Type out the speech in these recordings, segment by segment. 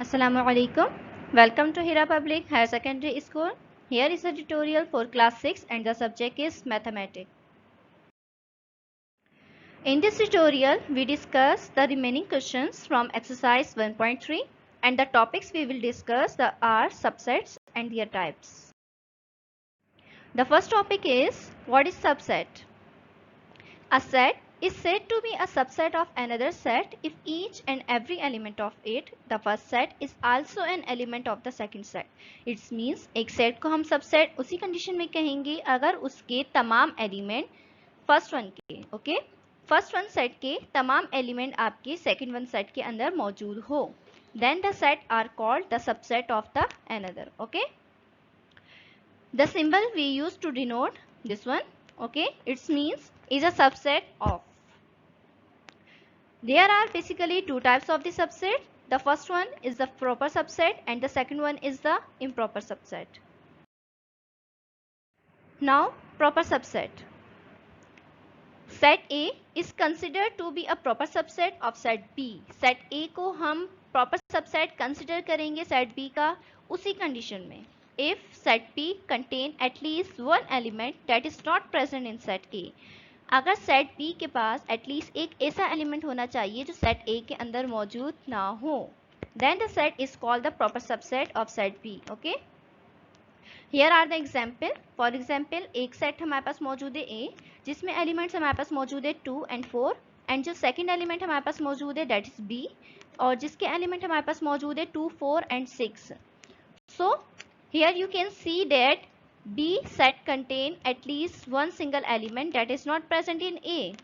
Assalamualaikum. Welcome to Hira Public Higher Secondary School. Here is a tutorial for class 6 and the subject is mathematics. In this tutorial, we discuss the remaining questions from exercise 1.3 and the topics we will discuss are subsets and their types. The first topic is what is subset? A set is said to be a subset of another set if each and every element of it, the first set, is also an element of the second set. It means एक set को हम subset उसी condition में कहेंगे अगर उसके तमाम element first one के, okay? First one set के तमाम element आपके second one set के अंदर मौजूद हो. Then the set are called the subset of the another, okay? The symbol we use to denote this one, okay, it means is a subset of. There are basically two types of the subset. The first one is the proper subset and the second one is the improper subset. Now, proper subset. Set A is considered to be a proper subset of set B. Set A को हम proper subset consider करेंगे set B का उसी condition में. If set B contain at least one element that is not present in set A. अगर set B के पास at least एक ऐसा एलिमेंट होना चाहिए जो सेट ए के अंदर मौजूद ना हो, then the set is called the proper subset of set B. Okay, here are the example. For example, एक सेट हमारे पास मौजूद है ए जिसमें एलिमेंट्स हमारे पास मौजूद है 2 and 4 एंड जो सेकंड एलिमेंट हमारे पास मौजूद है दैट इज बी और जिसके एलिमेंट हमारे पास मौजूद है 2, 4 and 6. So here you can see that B set contain at least one single element that is not present in A.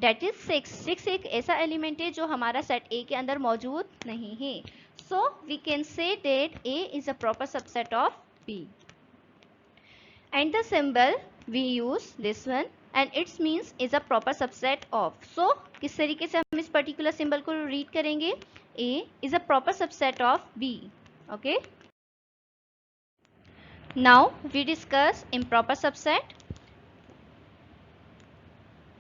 That is 6. 6 एक ऐसा element है जो हमारा set A के अंदर मौजूद नहीं है. So we can say that A is a proper subset of B. And the symbol we use this one and its means is a proper subset of. So किस तरीके से हम इस particular symbol को read करेंगे? A is a proper subset of B. Okay. Now we discuss improper subset.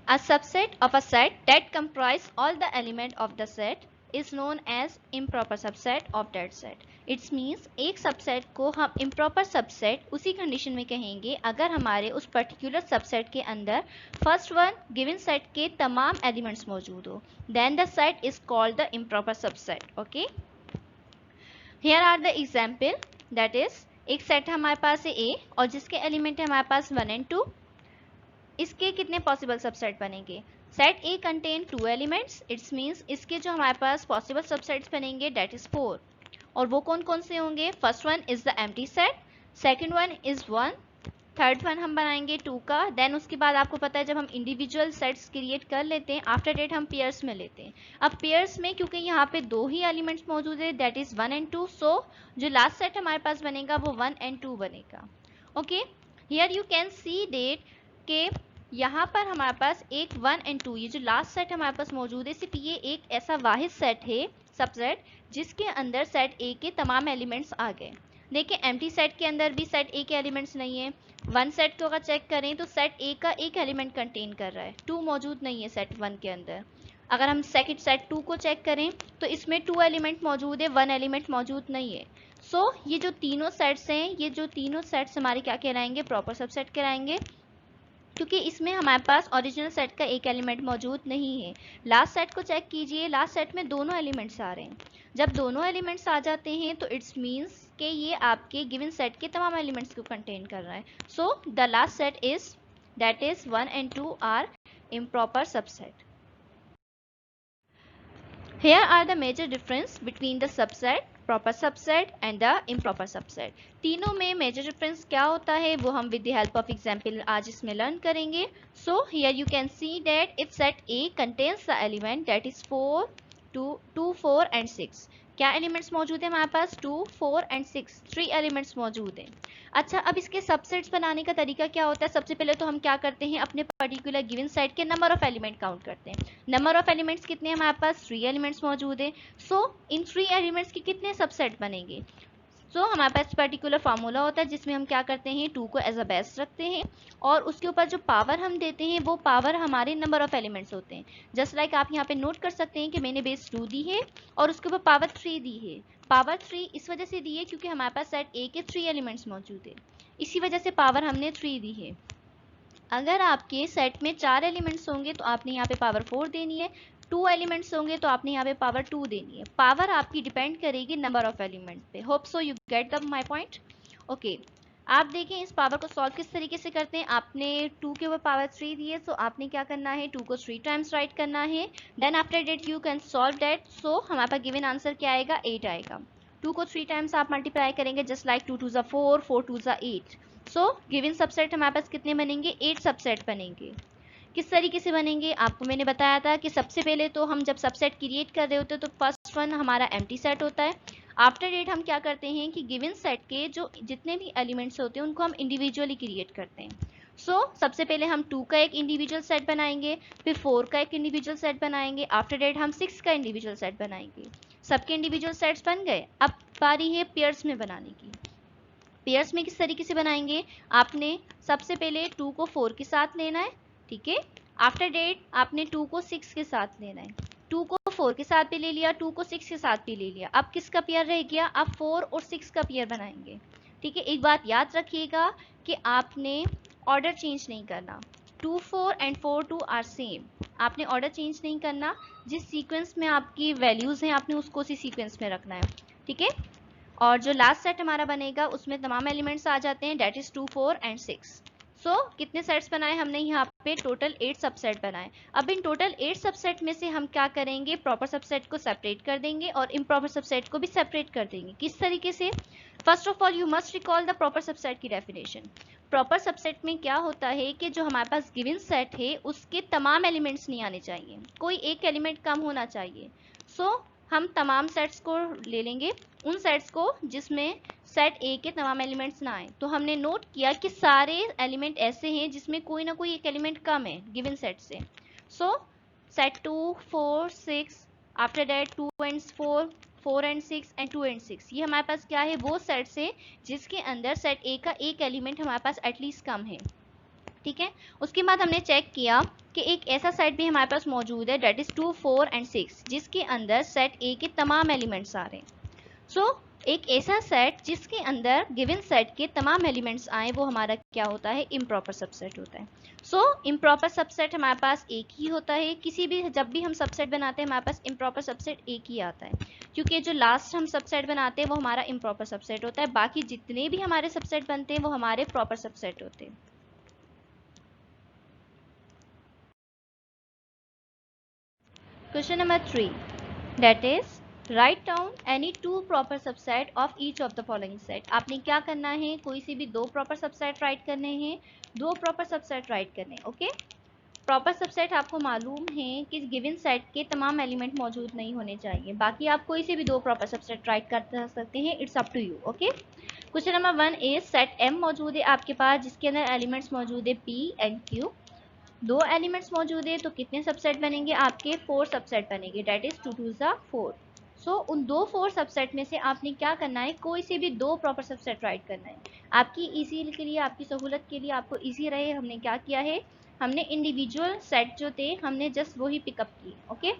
A subset of a set that comprise all the element of the set is known as improper subset of that set. It means एक subset को हम improper subset उसी condition में कहेंगे अगर हमारे उस particular subset के अंदर first one given set के तमाम elements मौजूद हो. Then the set is called the improper subset. Okay. Here are the example. That is, एक सेट हमारे पास है A और जिसके एलिमेंट है हमारे पास 1 and 2. इसके कितने पॉसिबल सबसेट बनेंगे? Set A contain 2 elements. It's means इसके जो हमारे पास पॉसिबल सबसेट्स बनेंगे दैट इज 4. और वो कौन कौन से होंगे? First one is the empty set, second one is 1, third one हम बनाएंगे 2 का. देन उसके बाद आपको पता है जब हम इंडिविजुअल सेट्स क्रिएट कर लेते हैं आफ्टर डेट हम पेयर्स में लेते हैं. अब पेयर्स में क्योंकि यहाँ पे दो ही एलिमेंट्स मौजूद है दैट इज 1 and 2, सो जो लास्ट सेट हमारे पास बनेगा वो 1 and 2 बनेगा. Okay, here you can see that के यहाँ पर हमारे पास एक 1 and 2 ये जो लास्ट सेट हमारे पास मौजूद है सिर्फ ये एक ऐसा वाहिद सेट है सबसेट जिसके अंदर सेट ए के तमाम एलिमेंट्स आ गए. देखिए एम्प्टी सेट के अंदर भी सेट ए के एलिमेंट्स नहीं है. वन सेट को अगर चेक करें तो सेट ए का एक एलिमेंट कंटेन कर रहा है, 2 मौजूद नहीं है सेट 1 के अंदर. अगर हम सेकंड सेट 2 को चेक करें तो इसमें 2 एलिमेंट मौजूद है, 1 एलिमेंट मौजूद नहीं है. सो ये जो तीनों सेट्स हैं ये जो तीनों सेट्स हमारे क्या कहलाएंगे? प्रॉपर सबसेट कहलाएंगे क्योंकि इसमें हमारे पास ओरिजिनल सेट का एक एलिमेंट मौजूद नहीं है. लास्ट सेट को चेक कीजिए, लास्ट सेट में दोनों एलिमेंट्स आ रहे हैं. जब दोनों एलिमेंट्स आ जाते हैं तो इट्स मींस कि ये आपके गिवन सेट के तमाम एलिमेंट्स को कंटेन कर रहा है. So the last set is that is 1 and 2 are improper subset. Here are the major difference between the subset, proper subset and the improper subset. तीनों में major difference क्या होता है वो हम with the help of example आज इसमें learn करेंगे. So here you can see that if set A contains the element that is 4, 2, 4 and 6. क्या एलिमेंट्स मौजूद है हमारे पास? 2, 4 and 6, 3 एलिमेंट्स मौजूद हैं. अच्छा, अब इसके सबसेट्स बनाने का तरीका क्या होता है? सबसे पहले तो हम क्या करते हैं, अपने पर्टिकुलर गिवन सेट के नंबर ऑफ एलिमेंट काउंट करते हैं. नंबर ऑफ एलिमेंट्स कितने हैं हमारे पास? 3 एलिमेंट्स मौजूद है. सो इन 3 एलिमेंट्स के कितने सबसेट बनेंगे? सो हमारे पास पर्टिकुलर फार्मूला होता है जिसमें हम क्या करते हैं, 2 को एज अ बेस रखते हैं और उसके ऊपर जो पावर हम देते हैं वो पावर हमारे नंबर ऑफ एलिमेंट्स होते हैं। जस्ट लाइक आप यहाँ पे नोट कर सकते हैं कि मैंने बेस 2 दी है और उसके ऊपर पावर 3 दी है। पावर 3 इस वजह से दी है क्योंकि हमारे पास सेट ए के 3 एलिमेंट्स मौजूद है, इसी वजह से पावर हमने 3 दी है। अगर आपके सेट में 4 एलिमेंट्स होंगे तो आपने यहाँ पे पावर 4 देनी है, 2 एलिमेंट्स होंगे तो आपने यहाँ पे पावर 2 देनी है। पावर आपकी डिपेंड करेगी नंबर ऑफ एलिमेंट पे। Hope so you get the my point. Okay, आप देखें इस पावर को सॉल्व किस तरीके से करते हैं। आपने 2 के ऊपर पावर 3 दी है, सो आपने क्या करना है, 2 को 3 टाइम्स राइट करना है। Then after that you can solve that. So हमारे पास गिवन आंसर क्या आएगा, 8 आएगा। 2 को 3 टाइम्स आप मल्टीप्लाई करेंगे, just like 2 2 4, 4 2 8। So given subset हमारे पास कितने बनेंगे, 8 सबसेट बनेंगे। किस तरीके से बनेंगे आपको मैंने बताया था कि सबसे पहले तो हम जब सबसेट क्रिएट कर रहे होते हैं तो फर्स्ट वन हमारा एम्प्टी सेट होता है। आफ्टर डेट हम क्या करते हैं कि गिवन सेट के जो जितने भी एलिमेंट्स होते हैं उनको हम इंडिविजुअली क्रिएट करते हैं। सो सबसे पहले हम 2 का एक इंडिविजुअल सेट बनाएंगे, फिर 4 का एक इंडिविजुअल सेट बनाएंगे, आफ्टर डेट हम 6 का इंडिविजुअल सेट बनाएंगे। सबके इंडिविजुअल सेट्स बन गए, अब बारी है पेयर्स में बनाने की। पेयर्स में किस तरीके से बनाएंगे, आपने सबसे पहले 2 को 4 के साथ लेना है, ठीक है। आफ्टर डेट आपने 2 को 6 के साथ लेना है, 2 को 4 के साथ भी ले लिया, 2 को 6 के साथ भी ले लिया। अब किसका पेयर रह गया, अब 4 और 6 का पेयर बनाएंगे, ठीक है। एक बात याद रखिएगा कि आपने ऑर्डर चेंज नहीं करना। 2 4 एंड 4 2 आर सेम, आपने ऑर्डर चेंज नहीं करना। जिस सीक्वेंस में आपकी वैल्यूज हैं आपने उसको उसी सीक्वेंस में रखना है, ठीक है। और जो लास्ट सेट हमारा बनेगा उसमें तमाम एलिमेंट्स आ जाते हैं, डेट इज 2 4 एंड 6। सो कितने सेट्स बनाए हमने यहाँ पे, टोटल 8 सबसेट बनाए। अब इन टोटल 8 सबसेट में से हम क्या करेंगे, प्रॉपर सबसेट को सेपरेट कर देंगे और इम्प्रॉपर सबसेट को भी सेपरेट कर देंगे। किस तरीके से, first of all you must recall the proper subset की डेफिनेशन। प्रॉपर सबसेट में क्या होता है कि जो हमारे पास गिवन सेट है उसके तमाम एलिमेंट्स नहीं आने चाहिए, कोई एक एलिमेंट कम होना चाहिए। सो हम तमाम सेट्स को ले लेंगे, उन सेट्स को जिसमें सेट ए के तमाम एलिमेंट्स ना आए। तो हमने नोट किया कि सारे एलिमेंट ऐसे हैं जिसमें कोई ना कोई एक एलिमेंट कम है गिवन सेट से। सो set 2 4 6, after that 2 and 4, 4 and 6 and 2 and 6, ये हमारे पास क्या है, वो सेट्स है जिसके अंदर सेट ए का एक एलिमेंट हमारे पास एटलीस्ट कम है, ठीक है। उसके बाद हमने चेक किया कि एक ऐसा सेट भी हमारे पास मौजूद है, डेट इज 2 4 एंड 6, जिसके अंदर सेट ए के तमाम एलिमेंट्स आ रहे हैं। सो एक ऐसा सेट जिसके अंदर गिवन सेट के तमाम एलिमेंट्स आए वो हमारा क्या होता है, इम्प्रॉपर सबसेट होता है। सो इम्प्रॉपर सबसेट हमारे पास एक ही होता है, किसी भी जब भी हम सबसेट बनाते हैं हमारे पास इम्प्रॉपर सबसेट एक ही आता है, क्योंकि जो लास्ट हम सबसेट बनाते हैं वो हमारा इम्प्रॉपर सबसेट होता है। बाकी जितने भी हमारे सबसेट बनते हैं वो हमारे प्रॉपर सबसेट होते हैं। Question number 3, that is write down any two proper subset of each of the following set। आपने क्या करना है, कोई से भी दो proper subset write करने हैं, दो proper subset write करने हैं, ओके। प्रॉपर सबसेट आपको मालूम है कि गिवन सेट के तमाम एलिमेंट मौजूद नहीं होने चाहिए, बाकी आप कोई से भी दो प्रॉपर सबसेट राइट कर सकते हैं, it's up to you, okay. Question number 1 is set M मौजूद है आपके पास जिसके अंदर एलिमेंट्स मौजूद है पी एंड क्यू। दो एलिमेंट्स मौजूद है तो कितने सबसेट बनेंगे आपके, 4 सबसेट बनेंगे, डेट इज 2 2 4। सो उन दो 4 सबसेट में से आपने क्या करना है, कोई से भी दो प्रॉपर सबसेट राइट करना है। आपकी इजी के लिए, आपकी सहूलत के लिए, आपको इजी रहे, हमने क्या किया है, हमने इंडिविजुअल सेट जो थे हमने जस्ट वही पिकअप किए, ओके।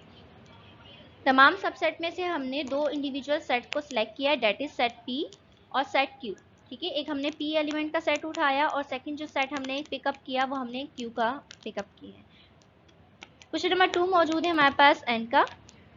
तमाम सबसेट में से हमने दो इंडिविजुअल सेट को सिलेक्ट किया, डेट इज सेट पी और सेट क्यू, ठीक है। एक हमने पी एलिमेंट का सेट उठाया और सेकंड जो सेट हमने पिकअप किया वो हमने क्यू का पिकअप किया है। क्वेश्चन नंबर 2 मौजूद है हमारे पास एन का,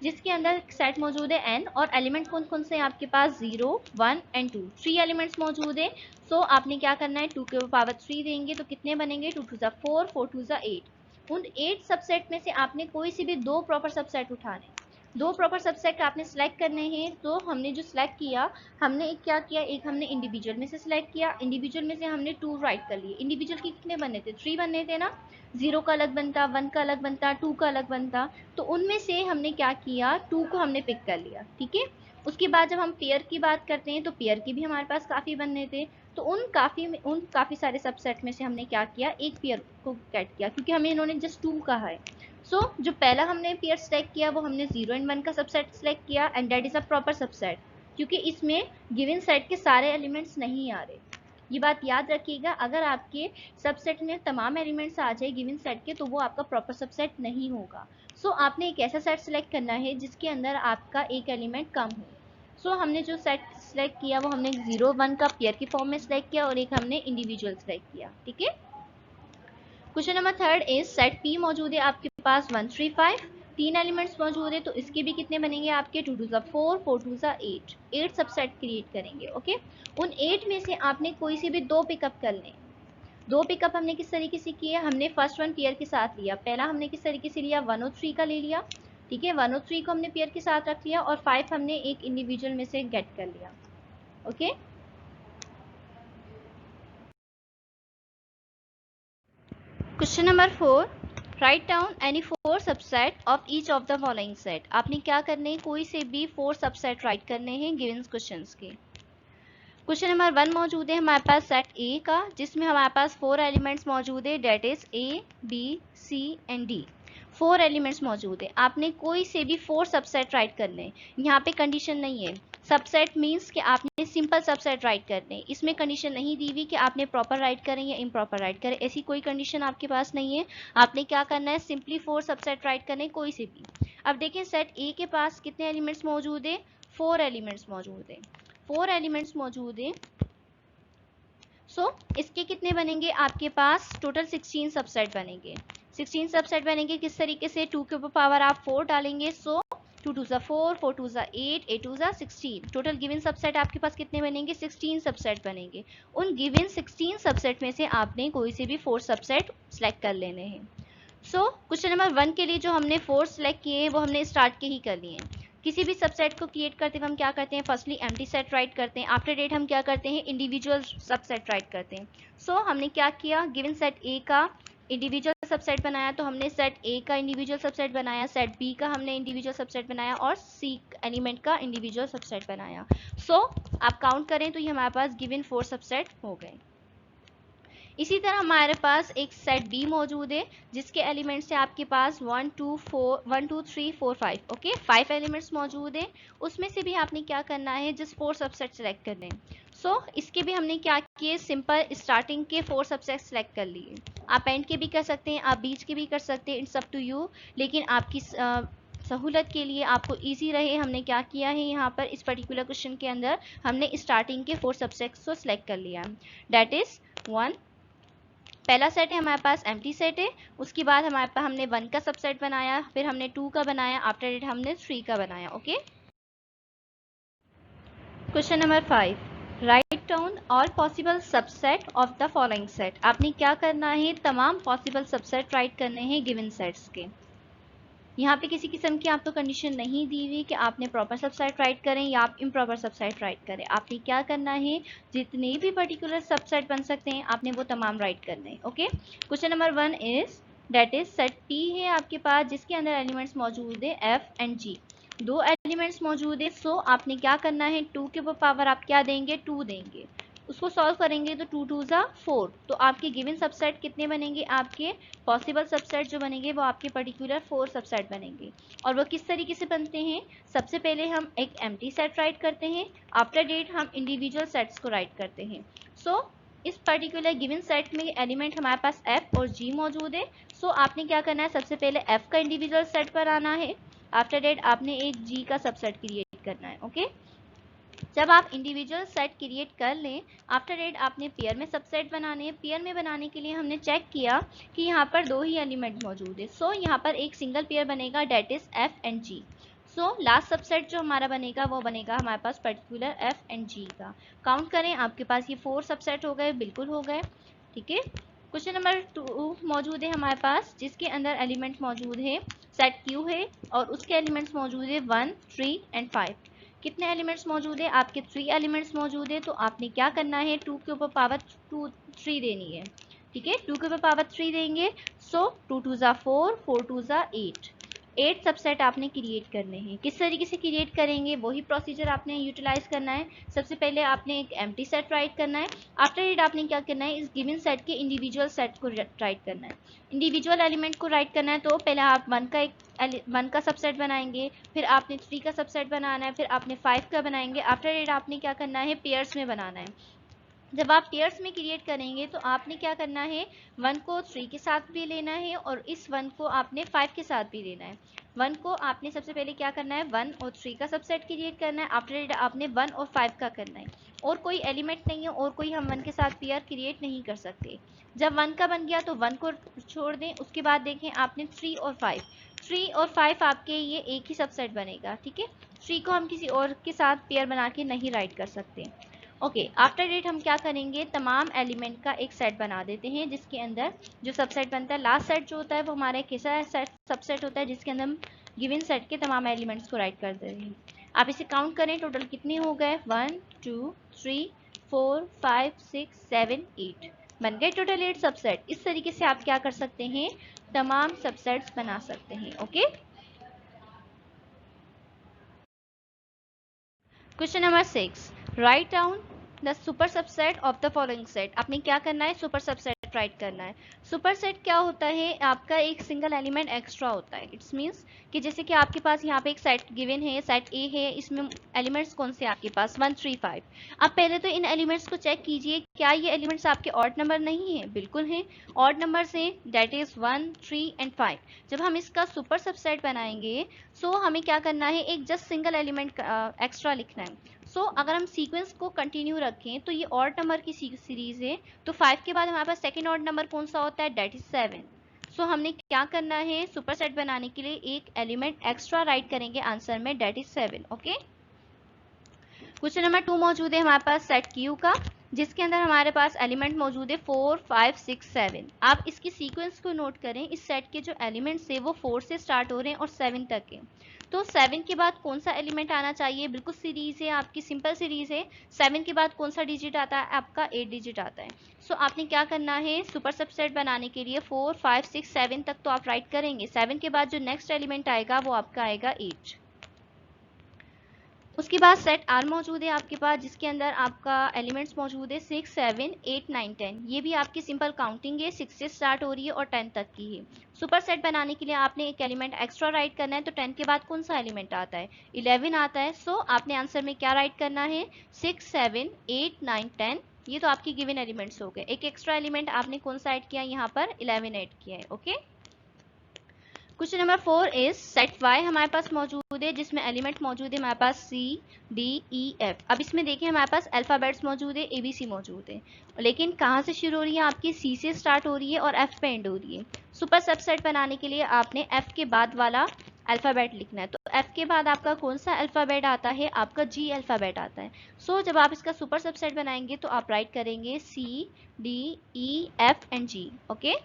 जिसके अंदर सेट मौजूद है एन और एलिमेंट कौन कौन से हैं आपके पास, 0 1 एंड 2, 3 एलिमेंट्स मौजूद है। सो आपने क्या करना है, 2 के पावर 3 देंगे तो कितने बनेंगे, 2 2 4, 4 2 8। उन 8 सबसेट में से आपने कोई से भी दो प्रॉपर सबसेट उठाने, दो प्रॉपर सबसेट आपने सेलेक्ट करने हैं। तो हमने जो सिलेक्ट किया, हमने एक क्या किया, एक हमने इंडिविजुअल में से सिलेक्ट किया, इंडिविजुअल में से हमने 2 राइट कर लिए। इंडिविजुअल के कितने बनने थे, 3 बनने थे ना, 0 का अलग बनता, 1 का अलग बनता, 2 का अलग बनता। तो उनमें से हमने क्या किया, 2 को हमने पिक कर लिया, ठीक है। उसके बाद जब हम पेयर की बात करते हैं तो पेयर की भी हमारे पास काफ़ी बनने थे, तो उन काफ़ी सारे सबसेट में से हमने क्या किया, एक पेयर को कैट किया, क्योंकि हमें इन्होंने जस्ट 2 कहा है। सो जो पहला हमने पेयर सेलेक्ट किया वो हमने 0 एंड 1 का सबसेट सेलेक्ट किया and that is a proper subset. क्योंकि इसमें गिवन सेट के सारे एलिमेंट्स नहीं आ रहे। ये बात याद रखिएगा, अगर आपके सबसेट में तमाम एलिमेंट्स आ जाए गिवन सेट के तो वो आपका प्रॉपर सबसेट नहीं होगा। सो आपने एक ऐसा सेट सेलेक्ट करना है जिसके अंदर आपका एक एलिमेंट कम हो। सो हमने जो सेट सेलेक्ट किया वो हमने 0 1 का पेयर की फॉर्म में सेलेक्ट किया और एक हमने इंडिविजुअल सेलेक्ट किया। ठीक है। Question number 3 is set P मौजूद है आपके पास 1 3 5, 3 एलिमेंट्स मौजूद है तो इसके भी कितने बनेंगे आपके 2 2 4 4 2 8, 8 सबसेट क्रिएट करेंगे। ओके। उन 8 में से आपने कोई से भी 2 पिकअप कर लें। 2 पिकअप हमने किस तरीके से किया, हमने फर्स्ट वन पेयर के साथ लिया। पहला हमने किस तरीके से लिया, 1 और 3 का ले लिया। ठीक है, 1 और 3 को हमने पेयर के साथ रख लिया और 5 हमने एक इंडिविजुअल में से गेट कर लिया। Okay. Question number 4, write down any 4 subset of each of the following set. आपने क्या करने हैं, कोई से भी 4 सबसेट राइट करने हैं गिवन क्वेश्चंस के। क्वेश्चन नंबर 1 मौजूद है हमारे पास सेट ए का, जिसमें हमारे पास 4 एलिमेंट्स मौजूद है, that is A B C and D. 4 elements मौजूद है, आपने कोई से भी 4 सबसेट राइट करने हैं। यहाँ पे कंडीशन नहीं है, सबसेट मीन्स कि आपने सिंपल सबसेट राइट करने हैं। इसमें कंडीशन नहीं दी हुई कि आपने प्रॉपर राइट करें या इम्प्रॉपर राइट करें, ऐसी कोई कंडीशन आपके पास नहीं है। आपने क्या करना है, सिंपली 4 सबसेट राइट करने कोई से भी। अब देखें सेट ए के पास कितने एलिमेंट्स मौजूद है, 4 एलिमेंट्स मौजूद है, 4 एलिमेंट्स मौजूद है। सो इसके कितने बनेंगे आपके पास, टोटल 16 सबसेट बनेंगे। 16 सबसेट बनेंगे किस तरीके से, 2 के ऊपर पावर आप 4 डालेंगे। सो 2 2 4, 4 2 8, 8 2 16। टोटल गिवन सबसेट आपके पास कितने बनेंगे, 16 सबसेट बनेंगे। उन गिवन 16 सबसेट में से आपने कोई से भी 4 सबसेट सेलेक्ट कर लेने हैं। सो क्वेश्चन नंबर 1 के लिए जो हमने 4 सेलेक्ट किए हैं वो हमने स्टार्ट के ही कर लिए हैं। किसी भी सबसेट को क्रिएट करते हुए हम क्या करते हैं, फर्स्टली एम्प्टी सेट राइट करते हैं, आफ्टर डेट हम क्या करते हैं, इंडिविजुअल सबसेट राइट करते हैं। सो हमने क्या किया, गिवन सेट ए का इंडिविजुअल सबसेट बनाया तो हमने सेट ए का इंडिविजुअल सबसेट बनाया, सेट बी का हमने इंडिविजुअल सबसेट बनाया और सी एलिमेंट का इंडिविजुअल सबसेट बनाया। सो आप काउंट करें तो ये हमारे पास गिवन 4 सबसेट हो गए। इसी तरह हमारे पास एक सेट बी मौजूद है जिसके एलिमेंट्स है आपके पास 1 2 3 4 5। ओके, 5 एलिमेंट्स मौजूद है। उसमें से भी आपने क्या करना है, जस्ट 4 सबसेट सेलेक्ट करने हैं। सो इसके भी हमने क्या किए, सिंपल स्टार्टिंग के 4 सबसेट सेलेक्ट कर लिए। आप एंड के भी कर सकते हैं, आप बीच के भी कर सकते हैं, इट्स अप टू यू। लेकिन आपकी सहूलत के लिए, आपको इजी रहे, हमने क्या किया है यहाँ पर इस पर्टिकुलर क्वेश्चन के अंदर हमने स्टार्टिंग के 4 सबसेट्स को सिलेक्ट कर लिया। डेट इज 1, पहला सेट है हमारे पास एम्प्टी सेट है। उसके बाद हमारे पास हमने 1 का सबसेट बनाया, फिर हमने 2 का बनाया, आफ्टर डेट हमने 3 का बनाया। Okay. Question number 5, write down all possible subset of the following set. आपने क्या करना है, तमाम पॉसिबल सबसेट राइट करने हैं गिवन सेट्स के। यहाँ पे किसी किस्म की आपको कंडीशन नहीं दी हुई कि आपने प्रॉपर सबसेट राइट करें या आप इम्प्रॉपर सबसेट राइट करें। आपने क्या करना है, जितने भी पर्टिकुलर सबसेट बन सकते हैं आपने वो तमाम राइट करने हैं। Okay. Question number 1 is, that is set P है आपके पास जिसके अंदर एलिमेंट्स मौजूद है एफ एंड जी। 2 एलिमेंट्स मौजूद है। सो आपने क्या करना है, 2 के ऊपर पावर आप क्या देंगे, 2 देंगे। उसको सॉल्व करेंगे तो 2 2 4, तो आपके गिवन सबसेट कितने बनेंगे, आपके पॉसिबल सबसेट जो बनेंगे वो आपके पर्टिकुलर 4 सबसेट बनेंगे। और वो किस तरीके से बनते हैं, सबसे पहले हम एक एम्प्टी सेट राइट करते हैं, आफ्टर डेट हम इंडिविजुअल सेट्स को राइट करते हैं। सो इस पर्टिकुलर गिवन सेट में एलिमेंट हमारे पास एफ और जी मौजूद है। सो आपने क्या करना है, सबसे पहले एफ का इंडिविजुअल सेट पर आना है, आफ्टर डेट आपने एक जी का सबसेट क्रिएट करना है। ओके। जब आप इंडिविजुअल सेट क्रिएट कर लें, आफ्टर डेट आपने पेयर में सबसेट बनाने हैं। पेयर में बनाने के लिए हमने चेक किया कि यहाँ पर 2 ही एलिमेंट मौजूद है। सो यहाँ पर एक सिंगल पेयर बनेगा, that is F and G. So last subset जो हमारा बनेगा वो बनेगा हमारे पास पर्टिकुलर एफ एंड जी का। काउंट करें, आपके पास ये 4 सबसेट हो गए, बिल्कुल हो गए। ठीक है। क्वेश्चन नंबर 2 मौजूद है हमारे पास जिसके अंदर एलिमेंट मौजूद है सेट क्यू है और उसके एलिमेंट्स मौजूद है 1 3 एंड 5। कितने एलिमेंट्स मौजूद है, आपके 3 एलिमेंट्स मौजूद है। तो आपने क्या करना है, 2 के ऊपर पावर 3 देनी है। ठीक है, 2 के ऊपर पावर 3 देंगे। सो 2 2 4, 4 2 8, 8 सबसेट आपने क्रिएट करने हैं। किस तरीके से क्रिएट करेंगे वही प्रोसीजर आपने यूटिलाइज करना है। सबसे पहले आपने एक एम्प्टी सेट राइट करना है। आफ्टर इट आपने क्या करना है, इस गिवन सेट के इंडिविजुअल सेट को राइट करना है, इंडिविजुअल एलिमेंट को राइट करना है। तो पहले आप 1 का सबसेट बनाएंगे, फिर आपने 3 का सबसेट बनाना है, फिर आपने 5 का बनाएंगे। आफ्टर इट आपने क्या करना है, पेयर्स में बनाना है। जब आप पेयर्स में क्रिएट करेंगे तो आपने क्या करना है, 1 को 3 के साथ भी लेना है और इस 1 को आपने 5 के साथ भी लेना है। 1 को आपने सबसे पहले क्या करना है, 1 और 3 का सबसेट क्रिएट करना है। आफ्टर आपने 1 और 5 का करना है, और कोई एलिमेंट नहीं है और कोई हम 1 के साथ पेयर क्रिएट नहीं कर सकते। जब 1 का बन गया तो 1 को छोड़ दें। उसके बाद देखें आपने 3 और 5 आपके ये एक ही सबसेट बनेगा, ठीक है। 3 को हम किसी और के साथ पेयर बना के नहीं राइट कर सकते। ओके, आफ्टर इट हम क्या करेंगे, तमाम एलिमेंट का एक सेट बना देते हैं जिसके अंदर जो सबसेट बनता है, लास्ट सेट जो होता है वो हमारा एक ऐसा सबसेट होता है जिसके अंदर हम गिवन सेट के तमाम एलिमेंट्स को राइट कर देते हैं। आप इसे काउंट करें, टोटल कितने हो गए, 1 2 3 4 5 6 7 8 बन गए टोटल 8 सबसेट। इस तरीके से आप क्या कर सकते हैं, तमाम सबसेट्स बना सकते हैं। Okay, question number 6, write down the super subset of the following set. आपने क्या करना है, सुपर सबसेट राइट करना है। सुपर सेट क्या होता है, आपका एक सिंगल एलिमेंट एक्स्ट्रा होता है। इट्स मीन्स कि जैसे कि आपके पास यहाँ पे एक सेट गिवन है, सेट ए है, इसमें एलिमेंट्स कौन से आपके पास 1 3 5। अब पहले तो इन एलिमेंट्स को चेक कीजिए, क्या ये एलिमेंट्स आपके ऑड नंबर नहीं है, बिल्कुल है, ऑड नंबर्स हैं, दैट इज 1 3 एंड 5। जब हम इसका सुपर सबसेट बनाएंगे सो हमें क्या करना है, एक जस्ट सिंगल एलिमेंट एक्स्ट्रा लिखना है। सो अगर हम सीक्वेंस को कंटिन्यू रखें तो ये ऑड नंबर की सीरीज है, तो 5 के बाद हमारे पास सेकेंड ऑड नंबर कौन सा होता है, डेट इज 7। सो हमने क्या करना है, सुपर सेट बनाने के लिए एक एलिमेंट एक्स्ट्रा राइट करेंगे आंसर में, that is 7। Okay, question number 2 मौजूद है हमारे पास सेट क्यू का, जिसके अंदर हमारे पास एलिमेंट मौजूद है 4 5 6 7। आप इसकी सीक्वेंस को नोट करें, इस सेट के जो एलिमेंट्स है वो 4 से स्टार्ट हो रहे हैं और 7 तक है। तो 7 के बाद कौन सा एलिमेंट आना चाहिए, बिल्कुल सीरीज है आपकी, सिंपल सीरीज है। 7 के बाद कौन सा डिजिट आता है, आपका 8 डिजिट आता है। सो आपने क्या करना है, सुपर सबसेट बनाने के लिए 4 5 6 7 तक तो आप राइट करेंगे। 7 के बाद जो नेक्स्ट एलिमेंट आएगा वो आपका आएगा 8। उसके बाद सेट आर मौजूद है आपके पास, जिसके अंदर आपका एलिमेंट्स मौजूद है 6 7 8 9 10। ये भी आपकी सिंपल काउंटिंग है, 6 से स्टार्ट हो रही है और 10 तक की है। सुपर सेट बनाने के लिए आपने एक एलिमेंट एक्स्ट्रा राइट करना है, तो 10 के बाद कौन सा एलिमेंट आता है, 11 आता है। सो आपने आंसर में क्या राइट करना है, 6 7 8 9 10। ये तो आपकी गिवन एलिमेंट्स हो गए। एक एक्स्ट्रा एलिमेंट आपने कौन सा ऐड किया, यहाँ पर 11 ऐड किया है। Okay, question number 4 is set y हमारे पास मौजूद है, जिसमें एलिमेंट मौजूद है हमारे पास C D E F। अब इसमें देखिए हमारे पास अल्फाबेट्स मौजूद है, ABC मौजूद है, लेकिन कहाँ से शुरू हो रही है, आपकी C से स्टार्ट हो रही है और F पे एंड हो रही है। सुपर सबसेट बनाने के लिए आपने F के बाद वाला अल्फाबेट लिखना है, तो F के बाद आपका कौन सा अल्फाबेट आता है, आपका G अल्फाबेट आता है। सो जब आप इसका सुपर सबसेट बनाएंगे तो आप राइट करेंगे C D E F and G। Okay,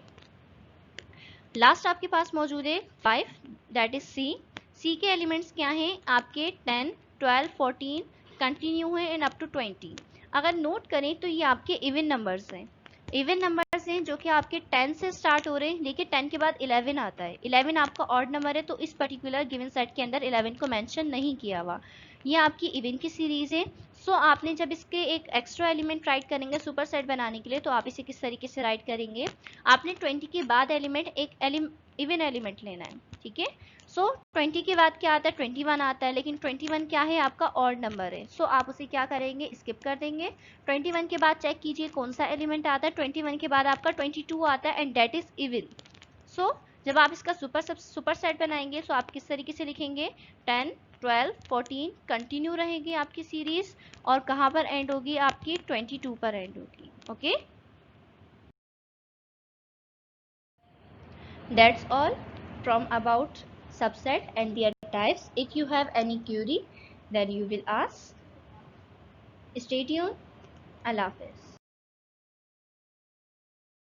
last आपके पास मौजूद है 5, दैट इज सी के एलिमेंट्स क्या हैं आपके 10 12 14 कंटिन्यू है एंड अप टू 20। अगर नोट करें तो ये आपके इवन नंबर्स हैं, इवन नंबर्स हैं जो कि आपके 10 से स्टार्ट हो रहे हैं, लेकिन 10 के बाद 11 आता है। 11 आपका ऑड नंबर है, तो इस पर्टिकुलर गिवन सेट के अंदर 11 को मेंशन नहीं किया हुआ। ये आपकी इवन की सीरीज है। सो आपने जब इसके एक एक्स्ट्रा एलिमेंट राइट करेंगे सुपर सेट बनाने के लिए, तो आप इसे किस तरीके से राइट करेंगे, आपने 20 के बाद एलिमेंट एक इवन एलिमेंट लेना है, ठीक है। सो 20 के बाद क्या आता है, 21 आता है, लेकिन 21 क्या है, आपका ऑड नंबर है। सो आप उसे क्या करेंगे, स्किप कर देंगे। 21 के बाद चेक कीजिए कौन सा एलिमेंट आता है, 21 के बाद आपका 22 आता है एंड दैट इज इवन। सो जब आप इसका सुपर सेट बनाएंगे तो आप किस तरीके से लिखेंगे, 10 12 14 कंटिन्यू रहेगी आपकी सीरीज, और कहाँ पर एंड होगी, आपकी 22 पर एंड होगी। Okay, that's all from about subset and their types. If you have any query then you will ask. Stay tuned. Allah Hafiz.